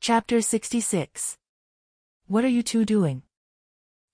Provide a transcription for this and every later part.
Chapter 66. What are you two doing?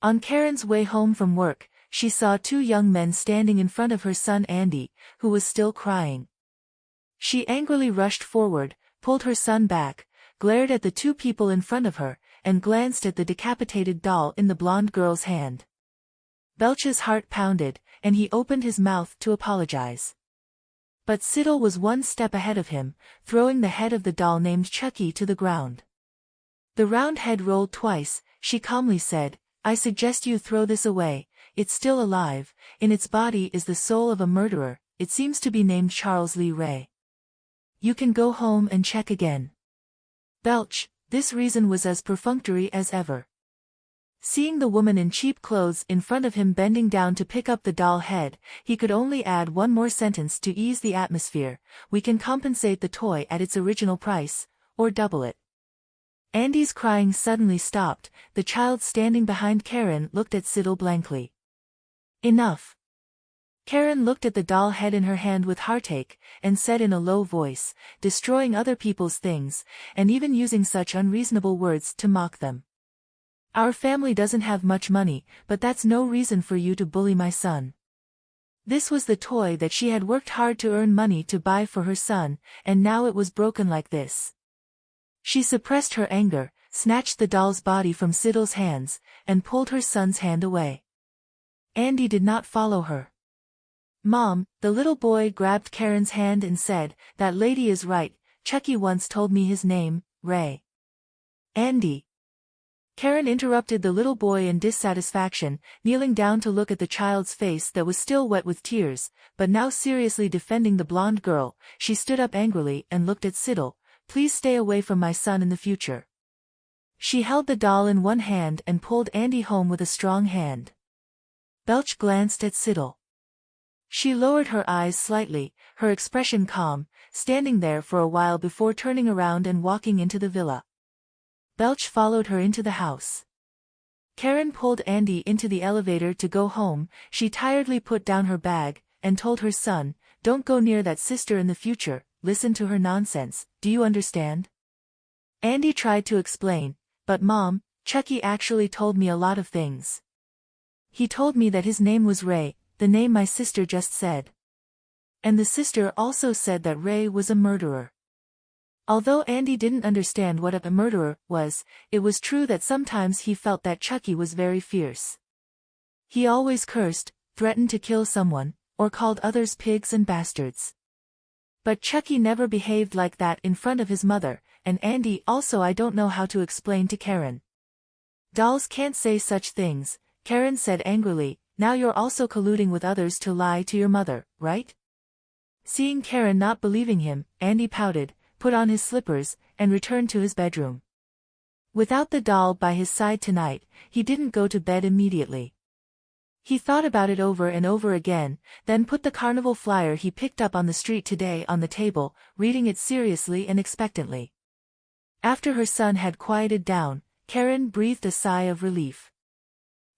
On Karen's way home from work, she saw two young men standing in front of her son Andy, who was still crying. She angrily rushed forward, pulled her son back, glared at the two people in front of her, and glanced at the decapitated doll in the blonde girl's hand. Belch's heart pounded, and he opened his mouth to apologize. But Siddle was one step ahead of him, throwing the head of the doll named Chucky to the ground. The round head rolled twice. She calmly said, "I suggest you throw this away, it's still alive, in its body is the soul of a murderer, it seems to be named Charles Lee Ray. You can go home and check again." Belch, this reason was as perfunctory as ever. Seeing the woman in cheap clothes in front of him bending down to pick up the doll head, he could only add one more sentence to ease the atmosphere: "We can compensate the toy at its original price, or double it." Andy's crying suddenly stopped. The child standing behind Karen looked at Siddle blankly. "Enough." Karen looked at the doll head in her hand with heartache, and said in a low voice, "Destroying other people's things, and even using such unreasonable words to mock them. Our family doesn't have much money, but that's no reason for you to bully my son." This was the toy that she had worked hard to earn money to buy for her son, and now it was broken like this. She suppressed her anger, snatched the doll's body from Siddle's hands, and pulled her son's hand away. Andy did not follow her. "Mom," the little boy grabbed Karen's hand and said, "That lady is right, Chucky once told me his name, Ray." "Andy." Karen interrupted the little boy in dissatisfaction, kneeling down to look at the child's face that was still wet with tears, but now seriously defending the blonde girl. She stood up angrily and looked at Siddle. "Please stay away from my son in the future." She held the doll in one hand and pulled Andy home with a strong hand. Belch glanced at Siddle. She lowered her eyes slightly, her expression calm, standing there for a while before turning around and walking into the villa. Belch followed her into the house. Karen pulled Andy into the elevator to go home. She tiredly put down her bag, and told her son, "Don't go near that sister in the future, listen to her nonsense, do you understand?" Andy tried to explain, "But Mom, Chucky actually told me a lot of things. He told me that his name was Ray, the name my sister just said. And the sister also said that Ray was a murderer." Although Andy didn't understand what a murderer was, it was true that sometimes he felt that Chucky was very fierce. He always cursed, threatened to kill someone, or called others pigs and bastards. But Chucky never behaved like that in front of his mother, and Andy also I don't know how to explain to Karen. "Dolls can't say such things," Karen said angrily. "Now you're also colluding with others to lie to your mother, right?" Seeing Karen not believing him, Andy pouted, put on his slippers, and returned to his bedroom. Without the doll by his side tonight, he didn't go to bed immediately. He thought about it over and over again, then put the carnival flyer he picked up on the street today on the table, reading it seriously and expectantly. After her son had quieted down, Karen breathed a sigh of relief.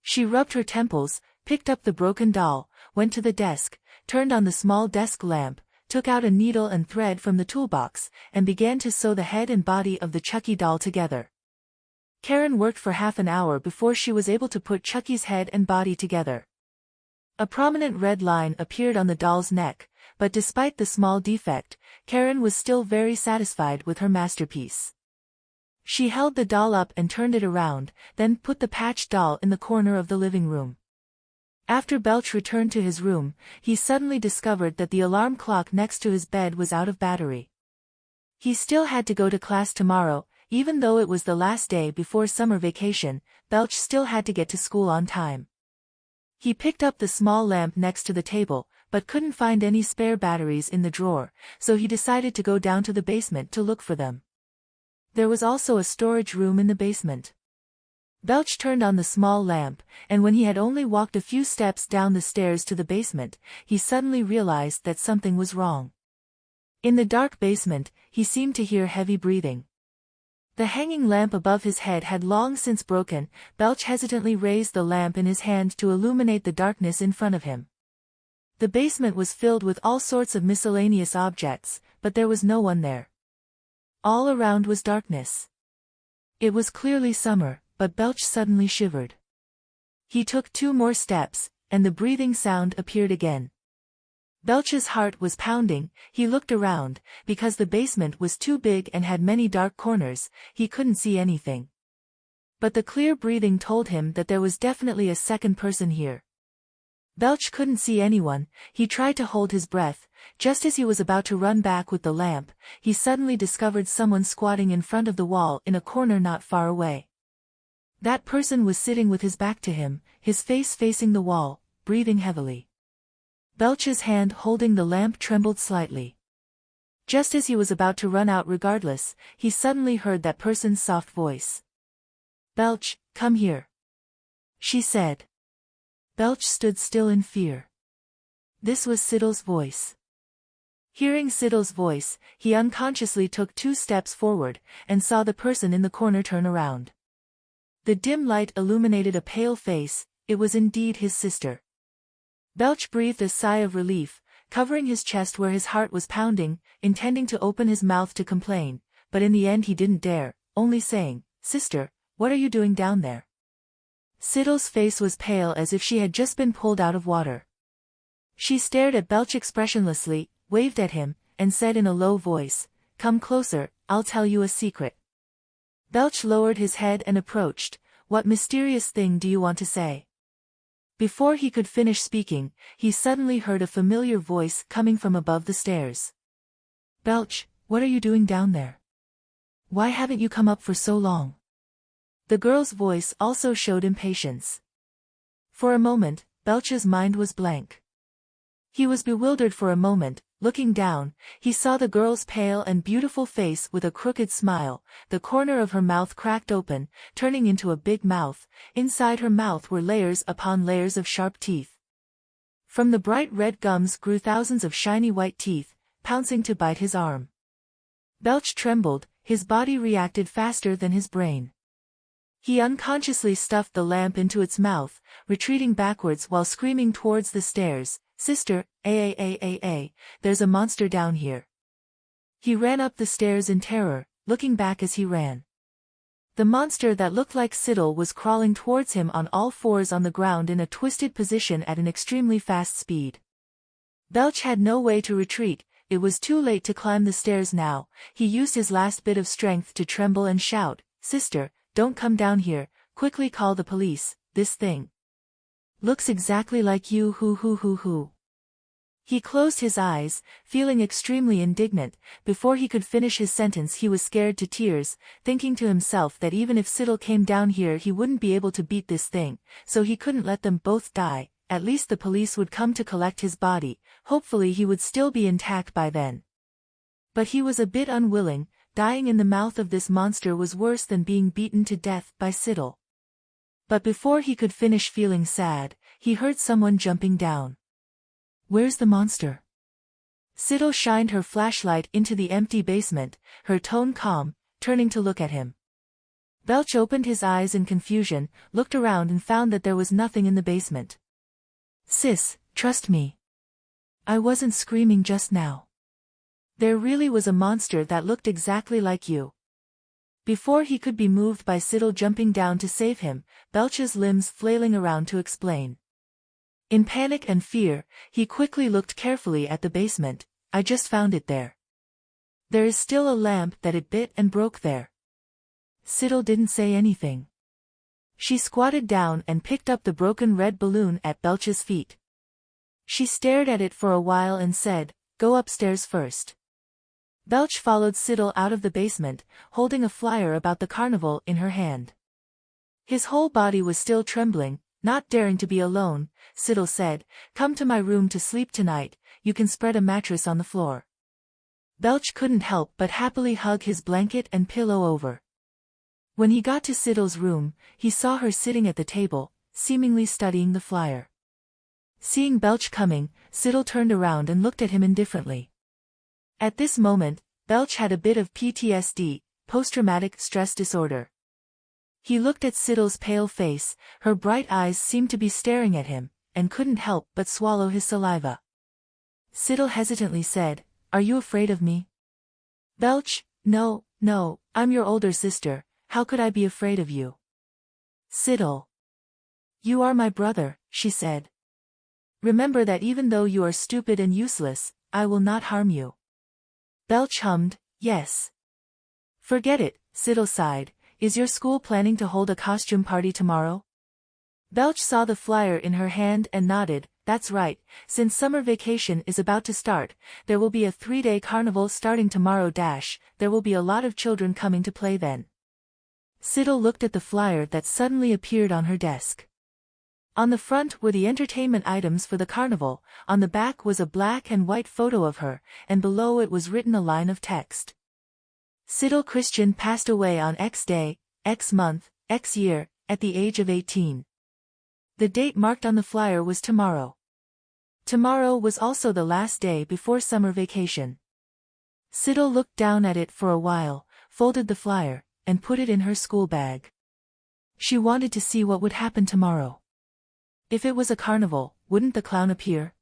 She rubbed her temples, picked up the broken doll, went to the desk, turned on the small desk lamp, took out a needle and thread from the toolbox, and began to sew the head and body of the Chucky doll together. Karen worked for half an hour before she was able to put Chucky's head and body together. A prominent red line appeared on the doll's neck, but despite the small defect, Karen was still very satisfied with her masterpiece. She held the doll up and turned it around, then put the patched doll in the corner of the living room. After Belch returned to his room, he suddenly discovered that the alarm clock next to his bed was out of battery. He still had to go to class tomorrow, even though it was the last day before summer vacation. Belch still had to get to school on time. He picked up the small lamp next to the table, but couldn't find any spare batteries in the drawer, so he decided to go down to the basement to look for them. There was also a storage room in the basement. Belch turned on the small lamp, and when he had only walked a few steps down the stairs to the basement, he suddenly realized that something was wrong. In the dark basement, he seemed to hear heavy breathing. The hanging lamp above his head had long since broken. Belch hesitantly raised the lamp in his hand to illuminate the darkness in front of him. The basement was filled with all sorts of miscellaneous objects, but there was no one there. All around was darkness. It was clearly summer, but Belch suddenly shivered. He took 2 more steps, and the breathing sound appeared again. Belch's heart was pounding. He looked around. Because the basement was too big and had many dark corners, he couldn't see anything. But the clear breathing told him that there was definitely a second person here. Belch couldn't see anyone. He tried to hold his breath. Just as he was about to run back with the lamp, he suddenly discovered someone squatting in front of the wall in a corner not far away. That person was sitting with his back to him, his face facing the wall, breathing heavily. Belch's hand holding the lamp trembled slightly. Just as he was about to run out regardless, he suddenly heard that person's soft voice. "Belch, come here," she said. Belch stood still in fear. This was Siddle's voice. Hearing Siddle's voice, he unconsciously took 2 steps forward, and saw the person in the corner turn around. The dim light illuminated a pale face. It was indeed his sister. Belch breathed a sigh of relief, covering his chest where his heart was pounding, intending to open his mouth to complain, but in the end he didn't dare, only saying, "Sister, what are you doing down there?" Siddle's face was pale as if she had just been pulled out of water. She stared at Belch expressionlessly, waved at him, and said in a low voice, "Come closer, I'll tell you a secret." Belch lowered his head and approached. "What mysterious thing do you want to say?" Before he could finish speaking, he suddenly heard a familiar voice coming from above the stairs. "Belch, what are you doing down there? Why haven't you come up for so long?" The girl's voice also showed impatience. For a moment, Belch's mind was blank. He was bewildered for a moment. Looking down, he saw the girl's pale and beautiful face with a crooked smile, the corner of her mouth cracked open, turning into a big mouth. Inside her mouth were layers upon layers of sharp teeth. From the bright red gums grew thousands of shiny white teeth, pouncing to bite his arm. Belch trembled, his body reacted faster than his brain. He unconsciously stuffed the lamp into its mouth, retreating backwards while screaming towards the stairs, "Sister, there's a monster down here." He ran up the stairs in terror, looking back as he ran. The monster that looked like Siddle was crawling towards him on all fours on the ground in a twisted position at an extremely fast speed. Belch had no way to retreat. It was too late to climb the stairs now. He used his last bit of strength to tremble and shout, "Sister, don't come down here, quickly call the police, this thing looks exactly like you who." He closed his eyes, feeling extremely indignant. Before he could finish his sentence he was scared to tears, thinking to himself that even if Siddle came down here he wouldn't be able to beat this thing, so he couldn't let them both die. At least the police would come to collect his body, hopefully he would still be intact by then. But he was a bit unwilling. Dying in the mouth of this monster was worse than being beaten to death by Siddle. But before he could finish feeling sad, he heard someone jumping down. "Where's the monster?" Siddle shined her flashlight into the empty basement, her tone calm, turning to look at him. Belch opened his eyes in confusion, looked around and found that there was nothing in the basement. "Sis, trust me. I wasn't screaming just now. There really was a monster that looked exactly like you." Before he could be moved by Siddle jumping down to save him, Belch's limbs flailing around to explain. In panic and fear, he quickly looked carefully at the basement. "I just found it there. There is still a lamp that it bit and broke there." Siddle didn't say anything. She squatted down and picked up the broken red balloon at Belch's feet. She stared at it for a while and said, "Go upstairs first." Belch followed Siddle out of the basement, holding a flyer about the carnival in her hand. His whole body was still trembling. Not daring to be alone, Siddle said, "Come to my room to sleep tonight, you can spread a mattress on the floor." Belch couldn't help but happily hug his blanket and pillow over. When he got to Siddle's room, he saw her sitting at the table, seemingly studying the flyer. Seeing Belch coming, Siddle turned around and looked at him indifferently. At this moment, Belch had a bit of PTSD, post-traumatic stress disorder. He looked at Siddle's pale face, her bright eyes seemed to be staring at him, and couldn't help but swallow his saliva. Siddle hesitantly said, "Are you afraid of me?" Belch, No, I'm your older sister, How could I be afraid of you? Siddle. You are my brother, she said. Remember that even though you are stupid and useless, I will not harm you. Belch hummed, yes. Forget it, Siddle sighed. Is your school planning to hold a costume party tomorrow? Belch saw the flyer in her hand and nodded. That's right, since summer vacation is about to start, there will be a 3-day carnival starting tomorrow. There will be a lot of children coming to play then. Siddle looked at the flyer that suddenly appeared on her desk. On the front were the entertainment items for the carnival, on the back was a black and white photo of her, and below it was written a line of text. Siddle Christian passed away on X day, X month, X year, at the age of 18. The date marked on the flyer was tomorrow. Tomorrow was also the last day before summer vacation. Siddle looked down at it for a while, folded the flyer, and put it in her school bag. She wanted to see what would happen tomorrow. If it was a carnival, wouldn't the clown appear?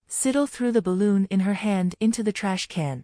Siddle threw the balloon in her hand into the trash can.